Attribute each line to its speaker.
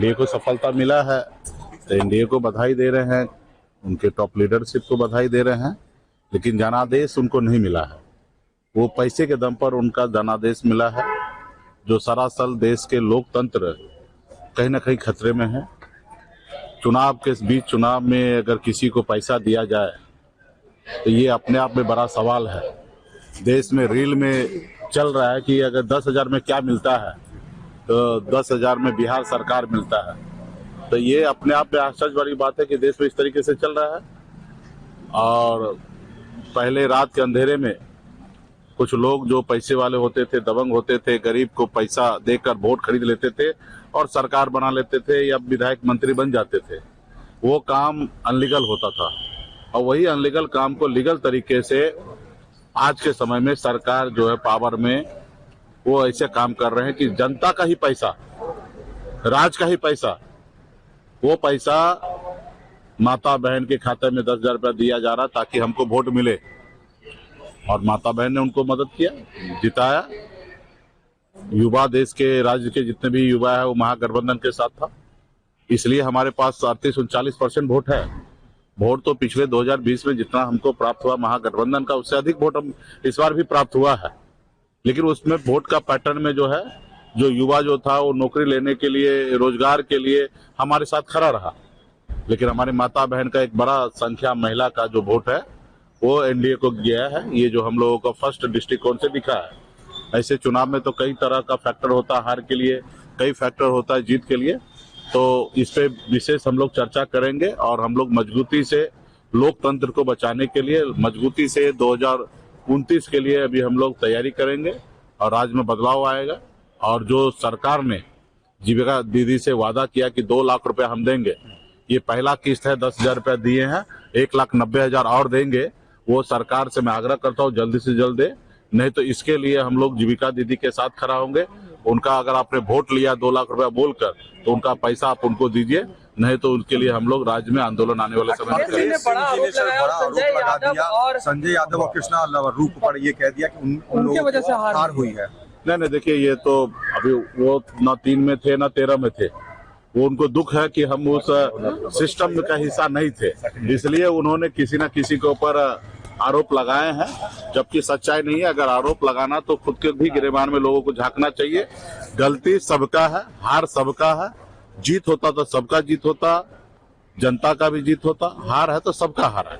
Speaker 1: NDA को सफलता मिला है तो एनडीए को बधाई दे रहे हैं, उनके टॉप लीडरशिप को बधाई दे रहे हैं, लेकिन जनादेश उनको नहीं मिला है। वो पैसे के दम पर उनका जनादेश मिला है, जो सरासल देश के लोकतंत्र कहीं ना कहीं खतरे में है। चुनाव के बीच चुनाव में अगर किसी को पैसा दिया जाए तो ये अपने आप में बड़ा सवाल है। देश में रील में चल रहा है कि अगर 10,000 में क्या मिलता है तो 10,000 में बिहार सरकार मिलता है। तो ये अपने आप में आश्चर्य वाली बात है कि देश में इस तरीके से चल रहा है। और पहले रात के अंधेरे में कुछ लोग जो पैसे वाले होते थे, दबंग होते थे, गरीब को पैसा देकर वोट खरीद लेते थे और सरकार बना लेते थे या विधायक मंत्री बन जाते थे। वो काम अनलीगल होता था और वही अनलीगल काम को लीगल तरीके से आज के समय में सरकार जो है पावर में, वो ऐसे काम कर रहे हैं कि जनता का ही पैसा, राज का ही पैसा, वो पैसा माता बहन के खाते में 10,000 रुपया दिया जा रहा ताकि हमको वोट मिले। और माता बहन ने उनको मदद किया, जिताया। युवा देश के राज्य के जितने भी युवा है वो महागठबंधन के साथ था, इसलिए हमारे पास 38-39% वोट है। वोट तो पिछले 2020 में जितना हमको प्राप्त हुआ महागठबंधन का, उससे अधिक वोट हम इस बार भी प्राप्त हुआ है। लेकिन उसमें वोट का पैटर्न में जो है, जो युवा जो था वो नौकरी लेने के लिए, रोजगार के लिए हमारे साथ खड़ा रहा। लेकिन हमारी माता बहन का एक बड़ा संख्या महिला का जो वोट है वो एनडीए को गया है। ये जो हम लोगों का फर्स्ट दृष्टिकोण से दिखा है। ऐसे चुनाव में तो कई तरह का फैक्टर होता है, हार के लिए कई फैक्टर होता है, जीत के लिए। तो इस पे विशेष हम लोग चर्चा करेंगे और हम लोग मजबूती से लोकतंत्र को बचाने के लिए, मजबूती से 2029 के लिए अभी हम लोग तैयारी करेंगे और राज्य में बदलाव आएगा। और जो सरकार ने जीविका दीदी से वादा किया कि 2 लाख रुपया हम देंगे, ये पहला किस्त है, 10,000 रुपया दिए हैं, 1,90,000 और देंगे। वो सरकार से मैं आग्रह करता हूँ जल्दी से जल्द दे, नहीं तो इसके लिए हम लोग जीविका दीदी के साथ खड़ा होंगे। उनका अगर आपने वोट लिया 2 लाख रुपया बोलकर तो उनका पैसा आप उनको दीजिए, नहीं तो उनके लिए हम लोग राज्य में आंदोलन आने वाले समय में करेंगे।
Speaker 2: संजय यादव और कृष्णा रूप पर ये कह दिया कि उनकी वजह से हार हुई है।
Speaker 1: नहीं, देखिए, ये तो अभी वो ना 3 में थे ना 13 में थे। वो उनको दुख है कि हम उस सिस्टम का हिस्सा नहीं थे, इसलिए उन्होंने किसी न किसी के ऊपर आरोप लगाए हैं, जबकि सच्चाई नहीं है। अगर आरोप लगाना तो खुद के भी गिरेबान में लोगों को झांकना चाहिए। गलती सबका है, हार सबका है। जीत होता तो सबका जीत होता, जनता का भी जीत होता। हार है तो सबका हार है।